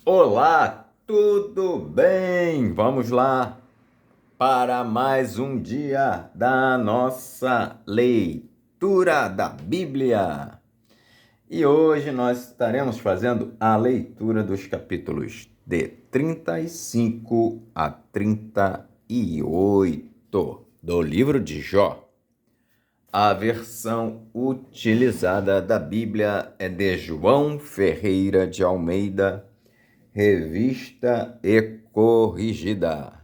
Olá, tudo bem? Vamos lá para mais um dia da nossa leitura da Bíblia. E hoje nós estaremos fazendo a leitura dos capítulos de 35 a 38 do livro de Jó. A versão utilizada da Bíblia é de João Ferreira de Almeida, revista e corrigida.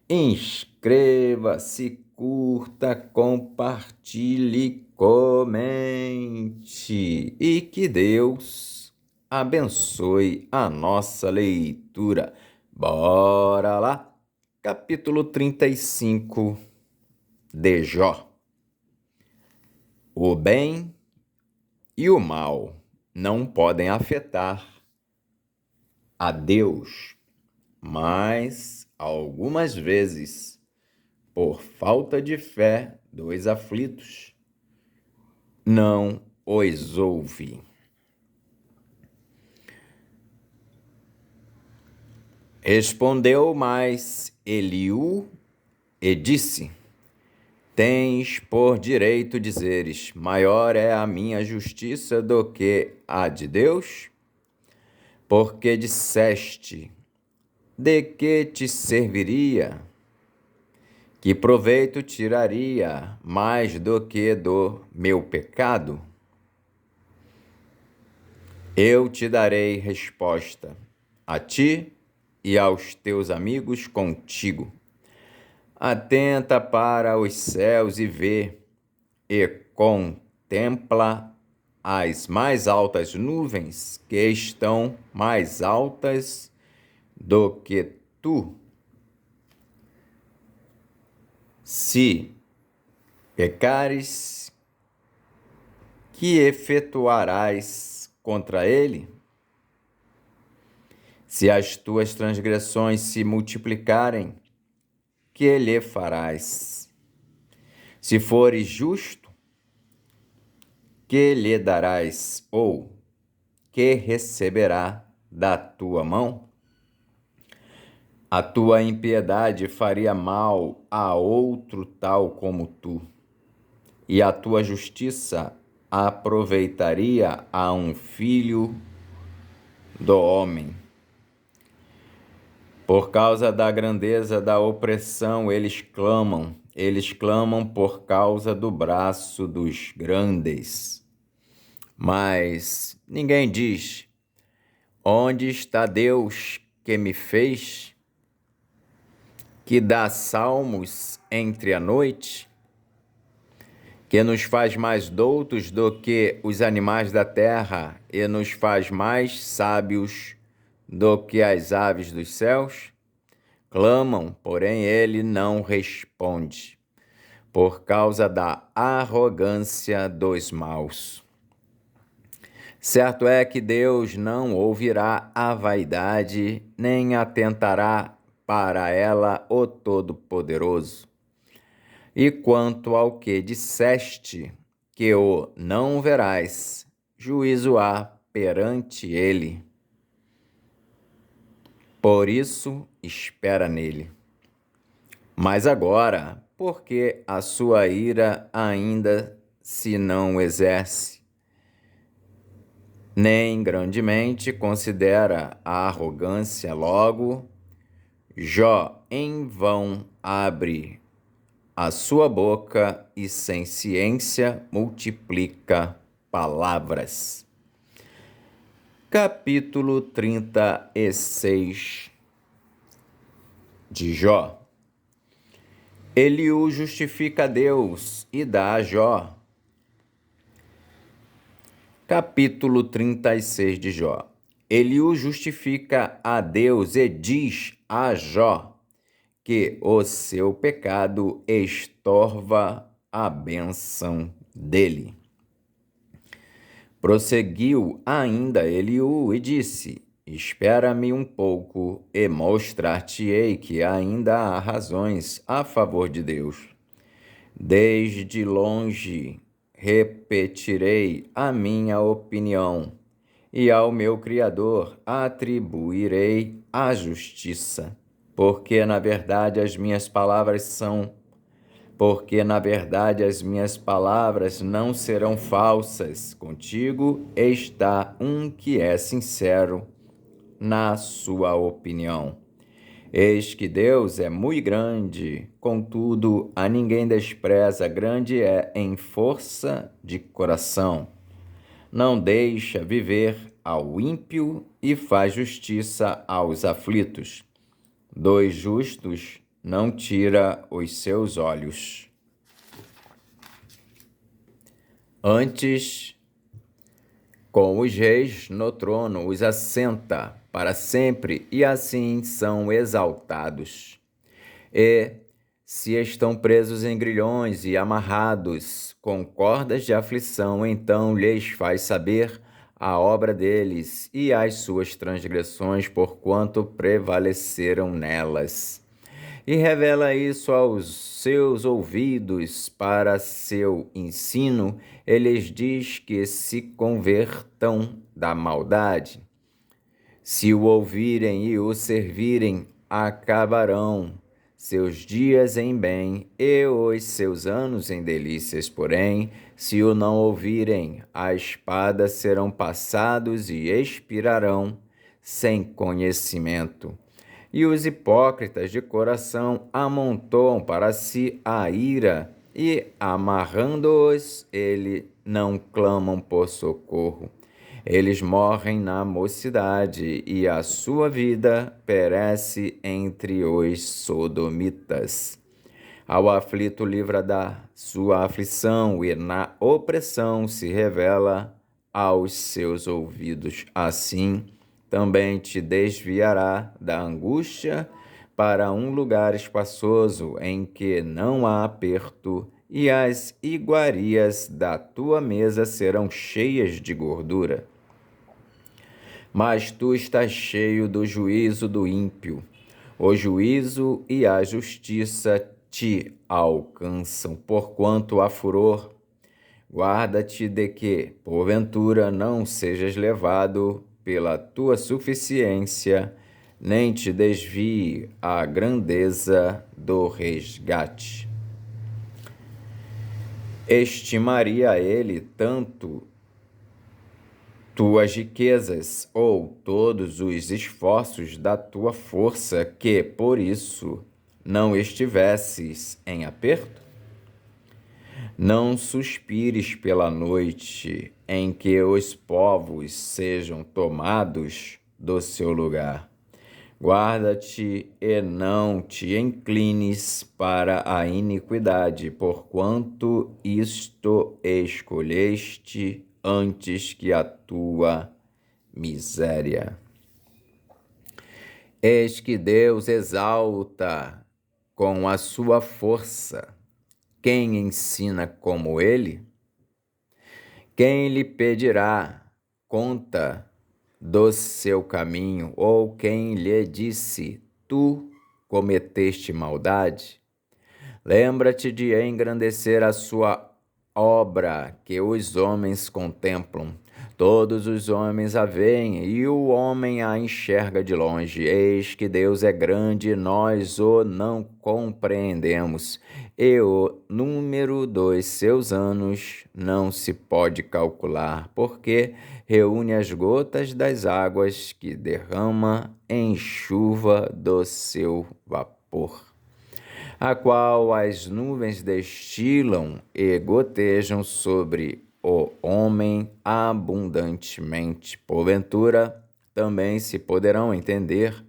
Inscreva-se, curta, compartilhe, comente e que Deus abençoe a nossa leitura. Bora lá! Capítulo 35 de Jó. O bem e o mal não podem afetar a Deus, mas algumas vezes, por falta de fé dos aflitos, não os ouve. Respondeu mais Eliú e disse: Tens por direito dizeres, maior é a minha justiça do que a de Deus? Porque disseste, de que te serviria? Que proveito tiraria mais do que do meu pecado? Eu te darei resposta, a ti e aos teus amigos contigo. Atenta para os céus e vê, e contempla as mais altas nuvens que estão mais altas do que tu. Se pecares, que efetuarás contra ele? Se as tuas transgressões se multiplicarem, que lhe farás? Se fores justo, que lhe darás, ou que receberá da tua mão? A tua impiedade faria mal a outro tal como tu, e a tua justiça aproveitaria a um filho do homem. Por causa da grandeza da opressão, eles clamam por causa do braço dos grandes. Mas ninguém diz: onde está Deus que me fez, que dá salmos entre a noite, que nos faz mais doutos do que os animais da terra e nos faz mais sábios do que as aves dos céus? Clamam, porém ele não responde, por causa da arrogância dos maus. Certo é que Deus não ouvirá a vaidade, nem atentará para ela o Todo-Poderoso. E quanto ao que disseste, que o não verás, juízo há perante ele. Por isso, espera nele. Mas agora, porque a sua ira ainda se não exerce, nem grandemente considera a arrogância, logo, Jó em vão abre a sua boca e sem ciência multiplica palavras. Capítulo 36 de Jó. Eliú justifica Deus e dá a Jó. Capítulo 36 de Jó. Eliú justifica a Deus e diz a Jó que o seu pecado estorva a bênção dele. Prosseguiu ainda Eliú e disse: Espera-me um pouco e mostrar-te-ei que ainda há razões a favor de Deus. Desde longe repetirei a minha opinião e ao meu Criador atribuirei a justiça, porque na verdade as minhas palavras não serão falsas. Contigo está um que é sincero na sua opinião. Eis que Deus é muito grande, contudo a ninguém despreza, grande é em força de coração. Não deixa viver ao ímpio e faz justiça aos aflitos. Dos justos não tira os seus olhos. Antes, com os reis no trono os assenta para sempre, e assim são exaltados. E, se estão presos em grilhões e amarrados com cordas de aflição, então lhes faz saber a obra deles e as suas transgressões, porquanto prevaleceram nelas. E revela isso aos seus ouvidos para seu ensino, e lhes diz que se convertam da maldade. Se o ouvirem e o servirem, acabarão seus dias em bem e os seus anos em delícias. Porém, se o não ouvirem, a espada serão passados e expirarão sem conhecimento. E os hipócritas de coração amontoam para si a ira, e, amarrando-os, eles não clamam por socorro. Eles morrem na mocidade, e a sua vida perece entre os sodomitas. Ao aflito livra da sua aflição, e na opressão se revela aos seus ouvidos. Assim, também te desviará da angústia para um lugar espaçoso em que não há aperto, e as iguarias da tua mesa serão cheias de gordura. Mas tu estás cheio do juízo do ímpio. O juízo e a justiça te alcançam, porquanto há furor. Guarda-te de que, porventura, não sejas levado pela tua suficiência, nem te desvie a grandeza do resgate. Estimaria ele tanto tuas riquezas ou todos os esforços da tua força, que por isso não estivesses em aperto? Não suspires pela noite em que os povos sejam tomados do seu lugar. Guarda-te e não te inclines para a iniquidade, porquanto isto escolheste antes que a tua miséria. Eis que Deus exalta com a sua força quem ensina como ele. Quem lhe pedirá conta do seu caminho, ou quem lhe disse, tu cometeste maldade? Lembra-te de engrandecer a sua obra que os homens contemplam. Todos os homens a veem, e o homem a enxerga de longe. Eis que Deus é grande, e nós o não compreendemos, e o número dos seus anos não se pode calcular, porque reúne as gotas das águas que derrama em chuva do seu vapor, a qual as nuvens destilam e gotejam sobre o homem abundantemente. Porventura, também se poderão entender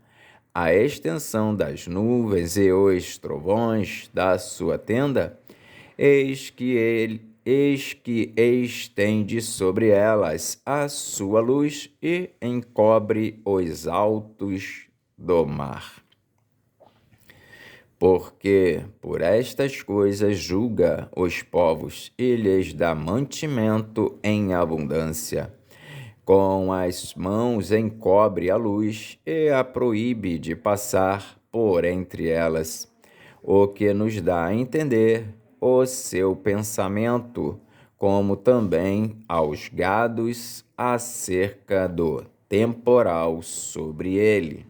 a extensão das nuvens e os trovões da sua tenda? Eis que estende sobre elas a sua luz e encobre os altos do mar. Porque por estas coisas julga os povos e lhes dá mantimento em abundância. Com as mãos encobre a luz e a proíbe de passar por entre elas, o que nos dá a entender o seu pensamento, como também aos gados acerca do temporal sobre ele.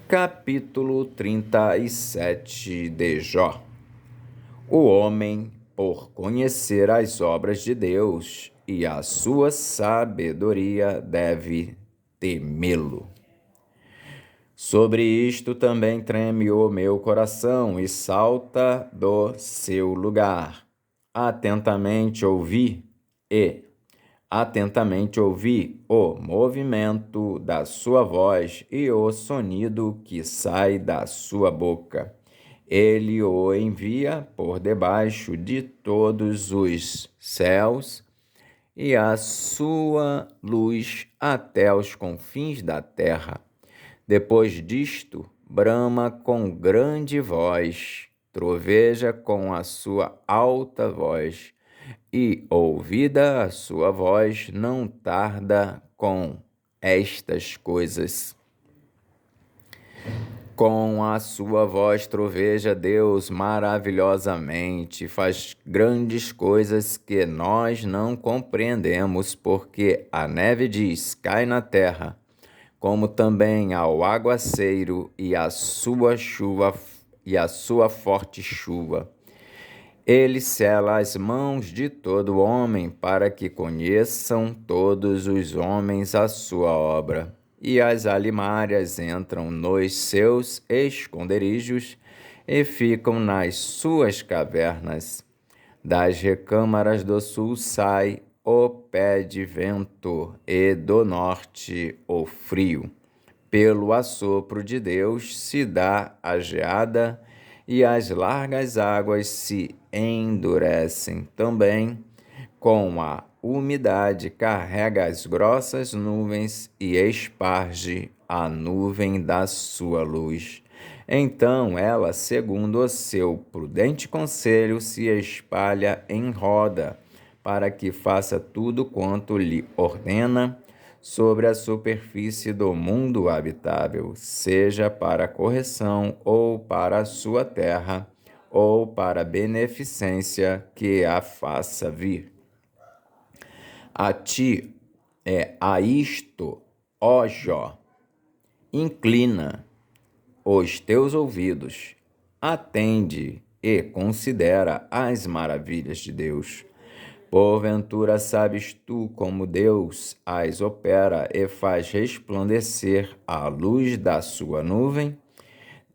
Capítulo 37 de Jó. O homem, por conhecer as obras de Deus e a sua sabedoria, deve temê-lo. Sobre isto também treme o meu coração e salta do seu lugar. Atentamente ouvi o movimento da sua voz e o sonido que sai da sua boca. Ele o envia por debaixo de todos os céus e a sua luz até os confins da terra. Depois disto, brama com grande voz, troveja com a sua alta voz, e, ouvida a sua voz, não tarda com estas coisas. Com a sua voz troveja Deus maravilhosamente, faz grandes coisas que nós não compreendemos, porque a neve diz, cai na terra, como também ao aguaceiro e a sua forte chuva. Ele sela as mãos de todo homem, para que conheçam todos os homens a sua obra. E as alimárias entram nos seus esconderijos e ficam nas suas cavernas. Das recâmaras do sul sai o pé de vento, e do norte o frio. Pelo assopro de Deus se dá a geada, e as largas águas se endurecem. Também, com a umidade, carrega as grossas nuvens e esparge a nuvem da sua luz. Então ela, segundo o seu prudente conselho, se espalha em roda, para que faça tudo quanto lhe ordena sobre a superfície do mundo habitável, seja para correção ou para a sua terra, ou para beneficência que a faça vir. A ti a isto, ó Jó, inclina os teus ouvidos, atende e considera as maravilhas de Deus. Porventura sabes tu como Deus as opera e faz resplandecer a luz da sua nuvem?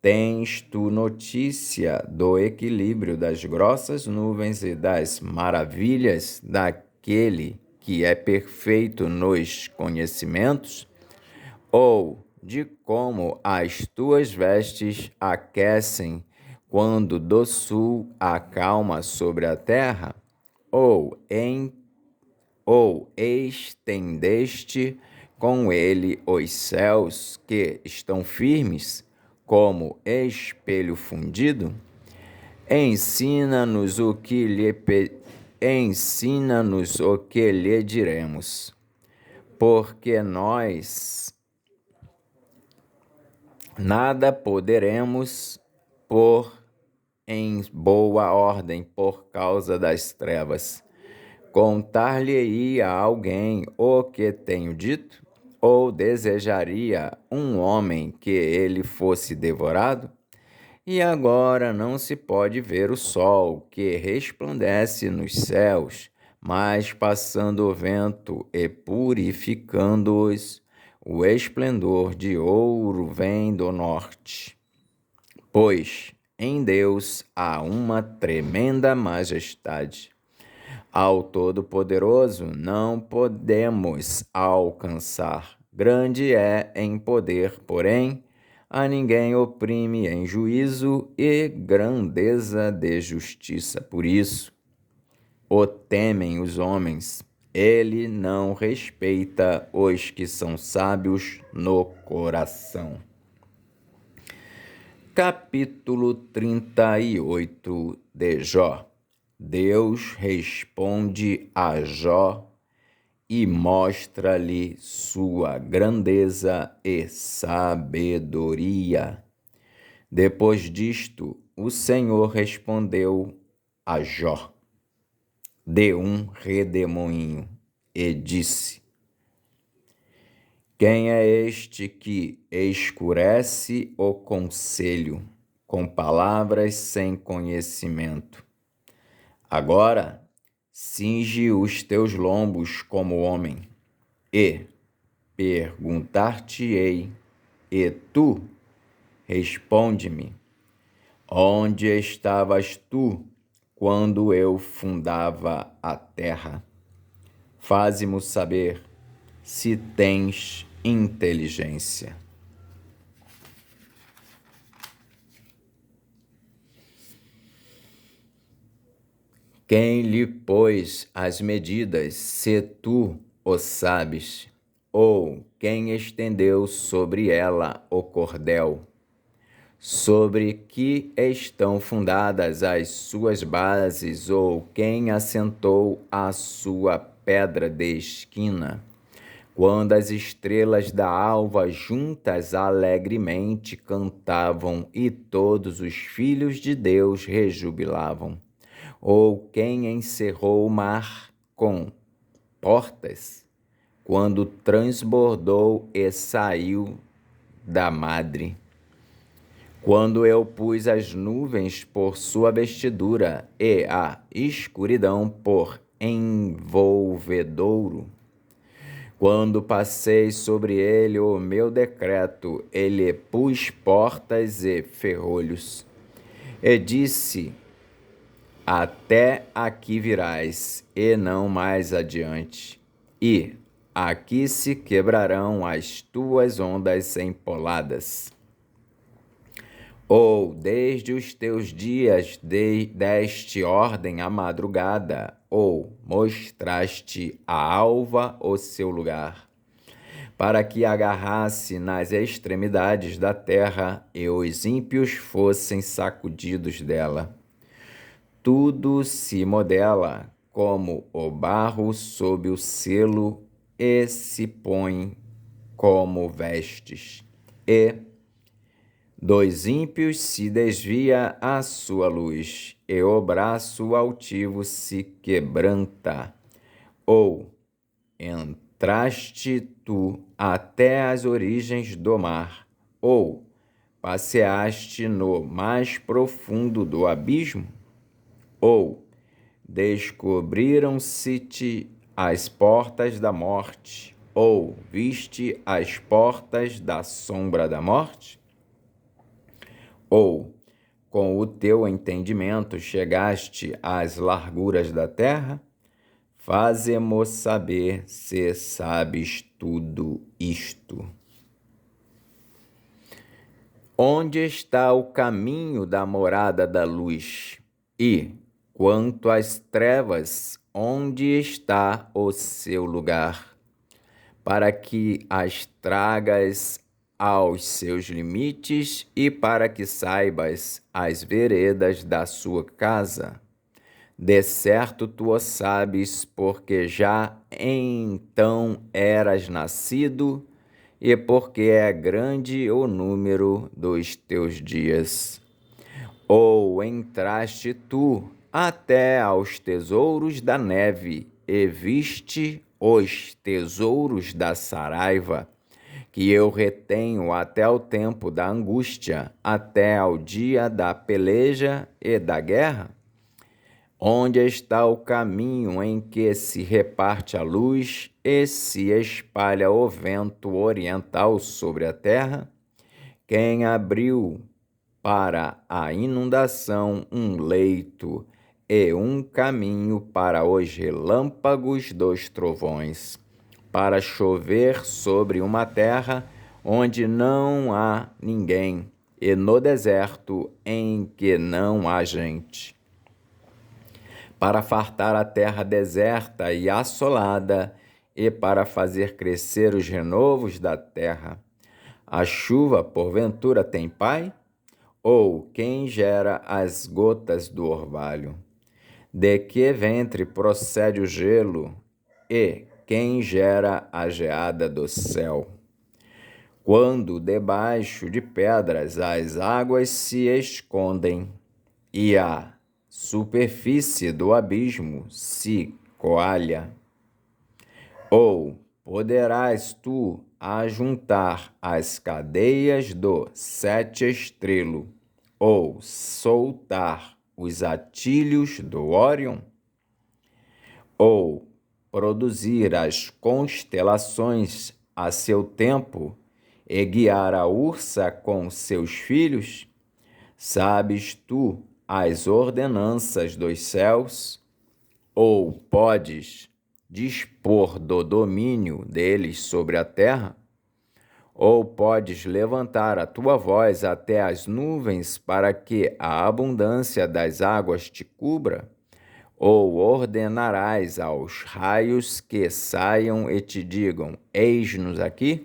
Tens tu notícia do equilíbrio das grossas nuvens e das maravilhas daquele que é perfeito nos conhecimentos? Ou de como as tuas vestes aquecem quando do sul acalma sobre a terra? Ou estendeste com ele os céus que estão firmes, como espelho fundido? Ensina-nos o que lhe diremos, porque nós nada poderemos pôr em boa ordem por causa das trevas. Contar-lhe-ia a alguém o que tenho dito? Ou desejaria um homem que ele fosse devorado? E agora não se pode ver o sol que resplandece nos céus, mas passando o vento e purificando-os, o esplendor de ouro vem do norte. Pois em Deus há uma tremenda majestade. Ao Todo-Poderoso não podemos alcançar. Grande é em poder, porém, a ninguém oprime em juízo e grandeza de justiça. Por isso, o temem os homens. Ele não respeita os que são sábios no coração. Capítulo 38 de Jó. Deus responde a Jó e mostra-lhe sua grandeza e sabedoria. Depois disto, o Senhor respondeu a Jó de um redemoinho. e disse: quem é este que escurece o conselho com palavras sem conhecimento? Agora, cinge os teus lombos como homem, e perguntar-te-ei, e tu responde-me: onde estavas tu quando eu fundava a terra? Faze-mo saber se tens inteligência. Quem lhe pôs as medidas, se tu o sabes? Ou quem estendeu sobre ela o cordel? Sobre que estão fundadas as suas bases, ou quem assentou a sua pedra de esquina? Quando as estrelas da alva juntas alegremente cantavam e todos os filhos de Deus rejubilavam. Ou quem encerrou o mar com portas, quando transbordou e saiu da madre? Quando eu pus as nuvens por sua vestidura e a escuridão por envolvedouro, quando passei sobre ele o meu decreto, ele pus portas e ferrolhos, e disse: até aqui virás, e não mais adiante, e aqui se quebrarão as tuas ondas empoladas. Ou desde os teus dias deste ordem à madrugada, ou mostraste à alva o seu lugar, para que agarrasse nas extremidades da terra e os ímpios fossem sacudidos dela. Tudo se modela como o barro sob o selo e se põe como vestes, e dos ímpios se desvia a sua luz, e o braço altivo se quebranta. Ou entraste tu até as origens do mar, ou passeaste no mais profundo do abismo? Ou descobriram-se-te as portas da morte, ou viste as portas da sombra da morte? Ou, com o teu entendimento, chegaste às larguras da terra? Faze-mo saber se sabes tudo isto. Onde está o caminho da morada da luz? E, quanto às trevas, onde está o seu lugar? Para que as tragas aos seus limites e para que saibas as veredas da sua casa. De certo tu o sabes, porque já então eras nascido, e porque é grande o número dos teus dias. Ou entraste tu até aos tesouros da neve, e viste os tesouros da saraiva, que eu retenho até o tempo da angústia, até ao dia da peleja e da guerra? Onde está o caminho em que se reparte a luz e se espalha o vento oriental sobre a terra? Quem abriu para a inundação um leito e um caminho para os relâmpagos dos trovões, para chover sobre uma terra onde não há ninguém, e no deserto em que não há gente, para fartar a terra deserta e assolada, e para fazer crescer os renovos da terra. A chuva, porventura, tem pai? Ou quem gera as gotas do orvalho? De que ventre procede o gelo? E quem gera a geada do céu? Quando debaixo de pedras as águas se escondem e a superfície do abismo se coalha, Ou poderás tu ajuntar as cadeias do sete estrelo, ou soltar os atilhos do Órion? Ou produzir as constelações a seu tempo e guiar a ursa com seus filhos? Sabes tu as ordenanças dos céus? Ou podes dispor do domínio deles sobre a terra? Ou podes levantar a tua voz até as nuvens para que a abundância das águas te cubra? Ou ordenarás aos raios que saiam e te digam: eis-nos aqui?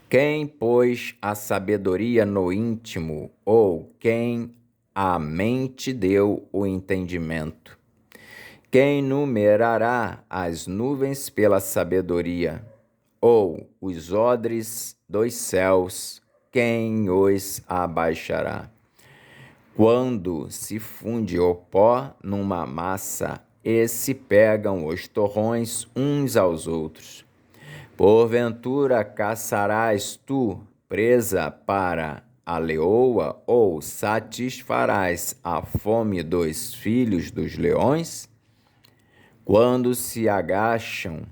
Quem pôs a sabedoria no íntimo, ou quem à mente deu o entendimento? Quem numerará as nuvens pela sabedoria? Ou os odres dos céus, quem os abaixará? Quando se funde o pó numa massa e se pegam os torrões uns aos outros, porventura caçarás tu presa para a leoa, ou satisfarás a fome dos filhos dos leões? Quando se agacham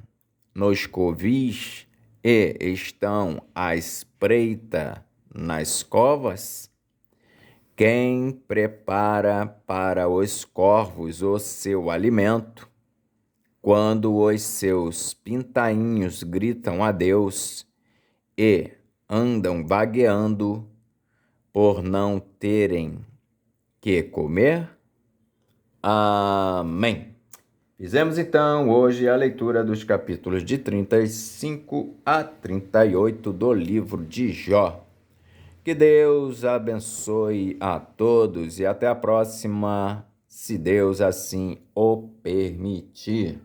nos covis e estão à espreita nas covas? Quem prepara para os corvos o seu alimento, quando os seus pintainhos gritam a Deus e andam vagueando por não terem que comer? Amém. Fizemos então hoje a leitura dos capítulos de 35 a 38 do livro de Jó. Que Deus abençoe a todos e até a próxima, se Deus assim o permitir.